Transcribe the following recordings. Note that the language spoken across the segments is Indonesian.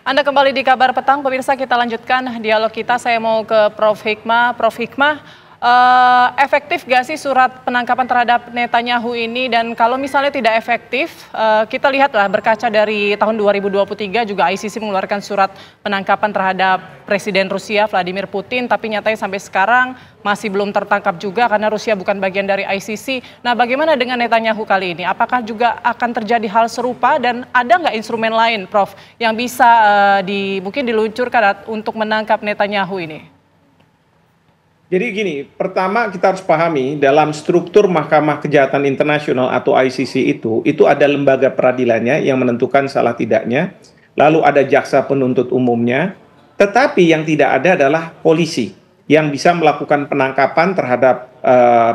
Anda kembali di Kabar Petang, pemirsa. Kita lanjutkan dialog kita. Saya mau ke Prof. Hikmah. Prof. Hikmah, efektif gak sih surat penangkapan terhadap Netanyahu ini? Dan kalau misalnya tidak efektif, kita lihatlah berkaca dari tahun 2023 juga ICC mengeluarkan surat penangkapan terhadap Presiden Rusia Vladimir Putin, tapi nyatanya sampai sekarang masih belum tertangkap juga karena Rusia bukan bagian dari ICC. Nah, bagaimana dengan Netanyahu kali ini? Apakah juga akan terjadi hal serupa dan ada nggak instrumen lain, Prof, yang bisa mungkin diluncurkan untuk menangkap Netanyahu ini? Jadi gini, pertama kita harus pahami dalam struktur Mahkamah Kejahatan Internasional atau ICC itu ada lembaga peradilannya yang menentukan salah tidaknya, lalu ada jaksa penuntut umumnya, tetapi yang tidak ada adalah polisi yang bisa melakukan penangkapan terhadap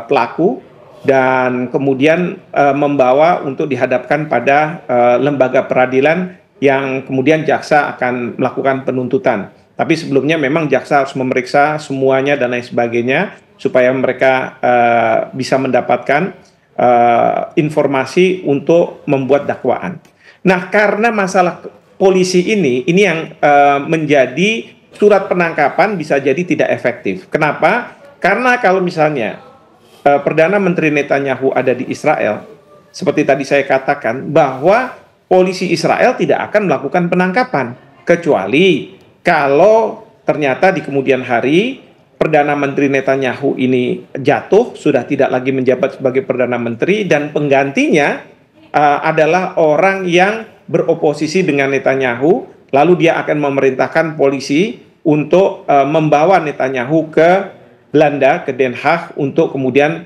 pelaku dan kemudian membawa untuk dihadapkan pada lembaga peradilan yang kemudian jaksa akan melakukan penuntutan. Tapi sebelumnya memang jaksa harus memeriksa semuanya dan lain sebagainya supaya mereka bisa mendapatkan informasi untuk membuat dakwaan. Nah, karena masalah polisi ini yang menjadi surat penangkapan bisa jadi tidak efektif. Kenapa? Karena kalau misalnya Perdana Menteri Netanyahu ada di Israel, seperti tadi saya katakan bahwa polisi Israel tidak akan melakukan penangkapan kecuali kalau ternyata di kemudian hari Perdana Menteri Netanyahu ini jatuh, sudah tidak lagi menjabat sebagai Perdana Menteri, dan penggantinya adalah orang yang beroposisi dengan Netanyahu, lalu dia akan memerintahkan polisi untuk membawa Netanyahu ke Belanda, ke Den Haag, untuk kemudian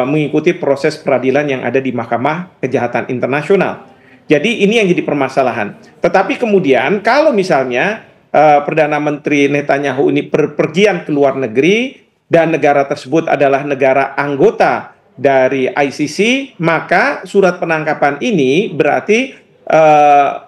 mengikuti proses peradilan yang ada di Mahkamah Kejahatan Internasional. Jadi ini yang jadi permasalahan. Tetapi kemudian kalau misalnya Perdana Menteri Netanyahu ini berpergian ke luar negeri dan negara tersebut adalah negara anggota dari ICC, maka surat penangkapan ini berarti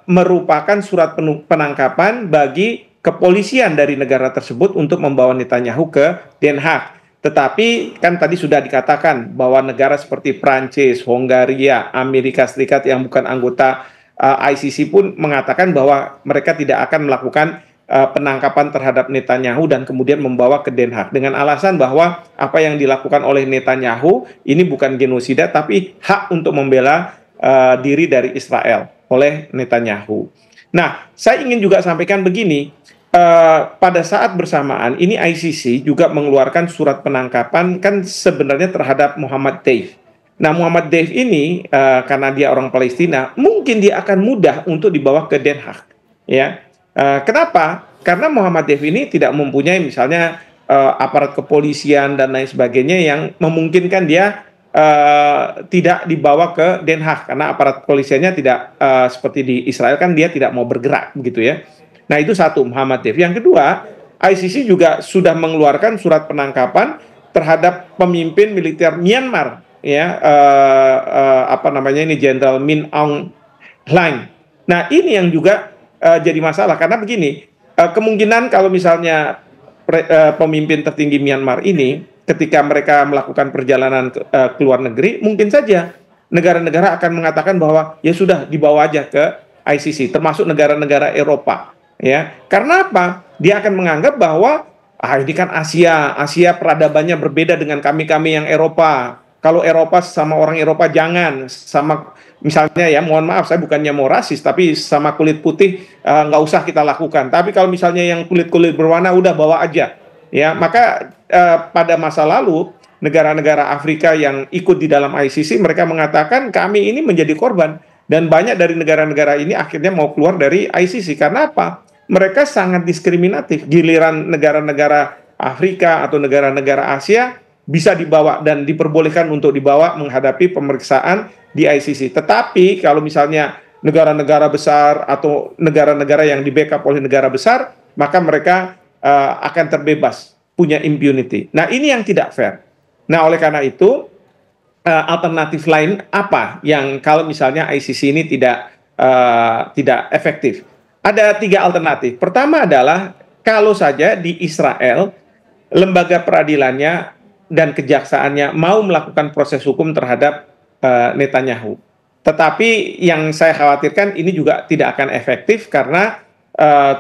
merupakan surat penangkapan bagi kepolisian dari negara tersebut untuk membawa Netanyahu ke Den Haag. Tetapi kan tadi sudah dikatakan bahwa negara seperti Prancis, Hongaria, Amerika Serikat yang bukan anggota ICC pun mengatakan bahwa mereka tidak akan melakukan penangkapan terhadap Netanyahu dan kemudian membawa ke Den Haag dengan alasan bahwa apa yang dilakukan oleh Netanyahu ini bukan genosida tapi hak untuk membela diri dari Israel oleh Netanyahu. Nah, saya ingin juga sampaikan begini, pada saat bersamaan ini ICC juga mengeluarkan surat penangkapan kan sebenarnya terhadap Muhammad Deif. Nah, Muhammad Deif ini karena dia orang Palestina, mungkin dia akan mudah untuk dibawa ke Den Haag, ya. Kenapa? Karena Muhammad Deif ini tidak mempunyai misalnya aparat kepolisian dan lain sebagainya yang memungkinkan dia tidak dibawa ke Den Haag karena aparat kepolisiannya tidak seperti di Israel kan dia tidak mau bergerak begitu ya. Nah, itu satu, Muhammad Deif. Yang kedua, ICC juga sudah mengeluarkan surat penangkapan terhadap pemimpin militer Myanmar ya, ini Jenderal Min Aung Hlaing. Nah, ini yang juga jadi masalah karena begini, kemungkinan kalau misalnya pemimpin tertinggi Myanmar ini ketika mereka melakukan perjalanan ke luar negeri, mungkin saja negara-negara akan mengatakan bahwa ya sudah dibawa aja ke ICC, termasuk negara-negara Eropa, ya. Karena apa? Dia akan menganggap bahwa ini kan Asia peradabannya berbeda dengan kami yang Eropa. Kalau Eropa sama orang Eropa jangan, sama misalnya ya, mohon maaf saya bukannya mau rasis, tapi sama kulit putih nggak usah kita lakukan. Tapi kalau misalnya yang kulit berwarna udah bawa aja, ya. Maka pada masa lalu negara-negara Afrika yang ikut di dalam ICC mereka mengatakan kami ini menjadi korban dan banyak dari negara-negara ini akhirnya mau keluar dari ICC karena apa? Mereka sangat diskriminatif. Giliran negara-negara Afrika atau negara-negara Asia bisa dibawa dan diperbolehkan untuk dibawa menghadapi pemeriksaan di ICC. Tetapi kalau misalnya negara-negara besar atau negara-negara yang di-backup oleh negara besar, maka mereka akan terbebas, punya impunity. Nah, ini yang tidak fair. Nah, oleh karena itu, alternatif lain apa yang kalau misalnya ICC ini tidak efektif? Ada 3 alternatif. Pertama adalah kalau saja di Israel, lembaga peradilannya dan kejaksaannya mau melakukan proses hukum terhadap Netanyahu. Tetapi yang saya khawatirkan ini juga tidak akan efektif karena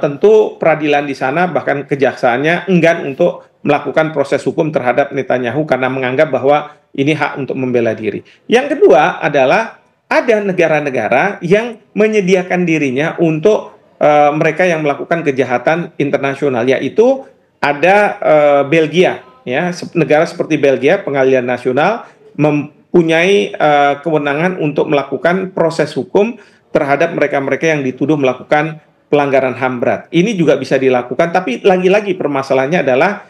tentu peradilan di sana bahkan kejaksaannya enggan untuk melakukan proses hukum terhadap Netanyahu karena menganggap bahwa ini hak untuk membela diri. Yang kedua adalah ada negara-negara yang menyediakan dirinya untuk mereka yang melakukan kejahatan internasional, yaitu ada Belgia, ya, negara seperti Belgia, pengadilan nasional mempunyai kewenangan untuk melakukan proses hukum terhadap mereka-mereka yang dituduh melakukan pelanggaran HAM berat. Ini juga bisa dilakukan, tapi lagi-lagi permasalahannya adalah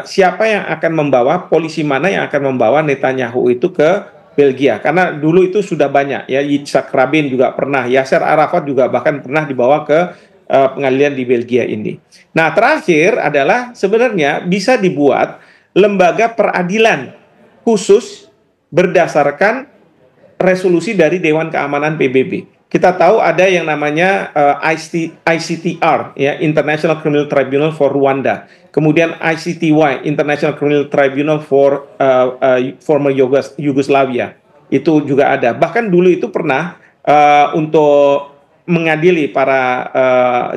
siapa yang akan membawa, polisi mana yang akan membawa Netanyahu itu ke Belgia, karena dulu itu sudah banyak, ya, Yitzhak Rabin juga pernah, Yasser Arafat juga bahkan pernah dibawa ke pengadilan di Belgia ini. Nah, terakhir adalah sebenarnya bisa dibuat lembaga peradilan khusus berdasarkan resolusi dari Dewan Keamanan PBB. Kita tahu ada yang namanya ICTR, ya, International Criminal Tribunal for Rwanda. Kemudian ICTY, International Criminal Tribunal for former Yugoslavia. Itu juga ada. Bahkan dulu itu pernah untuk mengadili para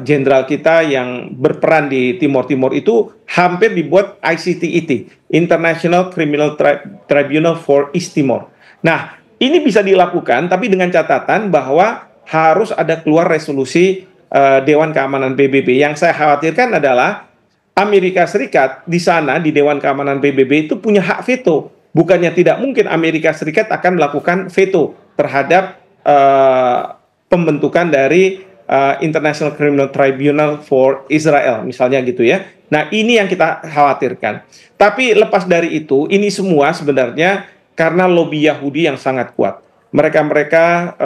jenderal kita yang berperan di Timor Timur itu hampir dibuat ICTIT, International Criminal Tribunal for East Timor. Nah, ini bisa dilakukan, tapi dengan catatan bahwa harus ada keluar resolusi Dewan Keamanan PBB. Yang saya khawatirkan adalah Amerika Serikat di sana, di Dewan Keamanan PBB itu punya hak veto. Bukannya tidak mungkin Amerika Serikat akan melakukan veto terhadap pembentukan dari International Criminal Tribunal for Israel, misalnya gitu ya. Nah, ini yang kita khawatirkan. Tapi lepas dari itu, ini semua sebenarnya karena lobby Yahudi yang sangat kuat. Mereka-mereka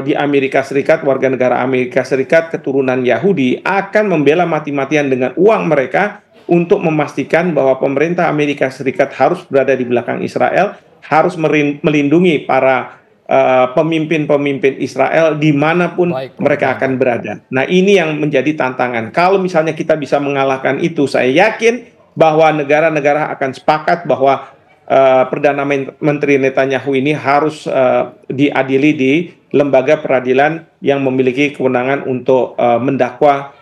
di Amerika Serikat, warga negara Amerika Serikat, keturunan Yahudi, akan membela mati-matian dengan uang mereka untuk memastikan bahwa pemerintah Amerika Serikat harus berada di belakang Israel, harus melindungi para pemimpin-pemimpin Israel dimanapun mereka akan berada. Nah, ini yang menjadi tantangan. Kalau misalnya kita bisa mengalahkan itu, saya yakin bahwa negara-negara akan sepakat bahwa Perdana Menteri Netanyahu ini harus diadili di lembaga peradilan yang memiliki kewenangan untuk mendakwa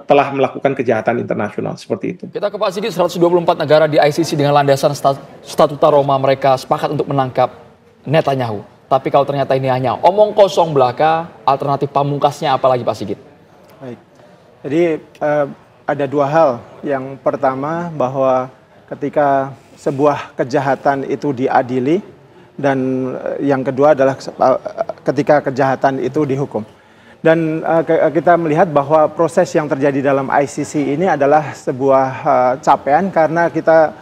telah melakukan kejahatan internasional seperti itu. Kita ke Pak Sigit, 124 negara di ICC dengan landasan Statuta Roma mereka sepakat untuk menangkap Netanyahu. Tapi kalau ternyata ini hanya omong kosong belaka, alternatif pamungkasnya apa lagi Pak Sigit? Baik, jadi ada dua hal. Yang pertama bahwa ketika sebuah kejahatan itu diadili, dan yang kedua adalah ketika kejahatan itu dihukum. Dan kita melihat bahwa proses yang terjadi dalam ICC ini adalah sebuah capaian karena kita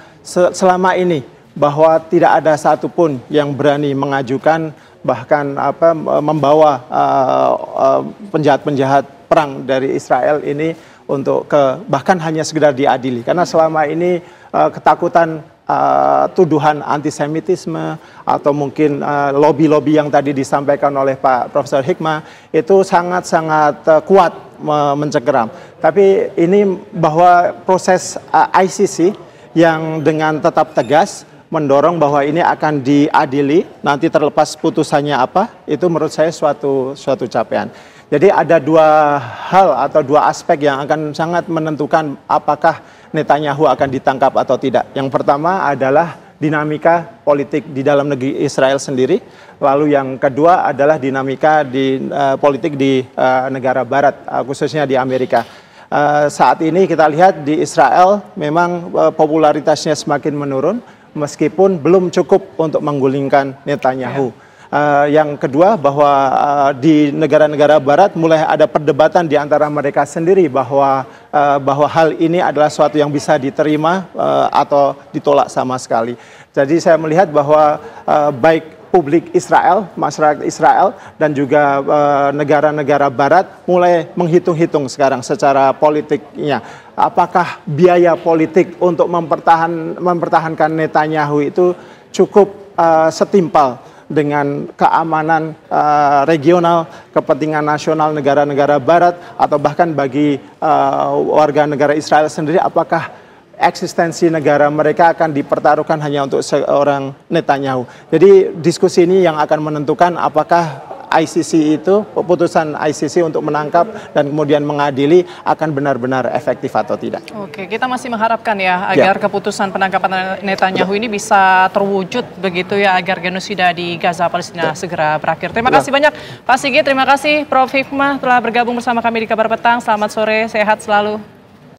selama ini bahwa tidak ada satupun yang berani mengajukan bahkan membawa penjahat-penjahat perang dari Israel ini untuk bahkan hanya sekedar diadili, karena selama ini ketakutan tuduhan antisemitisme atau mungkin lobby-lobby yang tadi disampaikan oleh Pak Profesor Hikmah itu sangat-sangat kuat mencengkeram. Tapi ini bahwa proses ICC yang dengan tetap tegas mendorong bahwa ini akan diadili, nanti terlepas putusannya apa, itu menurut saya suatu capaian. Jadi ada dua hal atau dua aspek yang akan sangat menentukan apakah Netanyahu akan ditangkap atau tidak. Yang pertama adalah dinamika politik di dalam negeri Israel sendiri. Lalu yang kedua adalah dinamika di politik di negara barat, khususnya di Amerika. Saat ini kita lihat di Israel memang popularitasnya semakin menurun, meskipun belum cukup untuk menggulingkan Netanyahu. Yang kedua bahwa di negara-negara barat mulai ada perdebatan di antara mereka sendiri bahwa hal ini adalah suatu yang bisa diterima atau ditolak sama sekali. Jadi saya melihat bahwa baik publik Israel, masyarakat Israel, dan juga negara-negara barat mulai menghitung-hitung sekarang secara politiknya. Apakah biaya politik untuk mempertahankan Netanyahu itu cukup setimpal dengan keamanan regional, kepentingan nasional negara-negara barat, atau bahkan bagi warga negara Israel sendiri, apakah eksistensi negara mereka akan dipertaruhkan hanya untuk seorang Netanyahu. Jadi diskusi ini yang akan menentukan apakah ICC itu, keputusan ICC untuk menangkap dan kemudian mengadili akan benar-benar efektif atau tidak. Oke, kita masih mengharapkan ya agar keputusan penangkapan Netanyahu ini bisa terwujud begitu ya, agar genosida di Gaza Palestina segera berakhir. Terima kasih banyak Pak Sigit, terima kasih Prof. Hikmah telah bergabung bersama kami di Kabar Petang. Selamat sore, sehat selalu.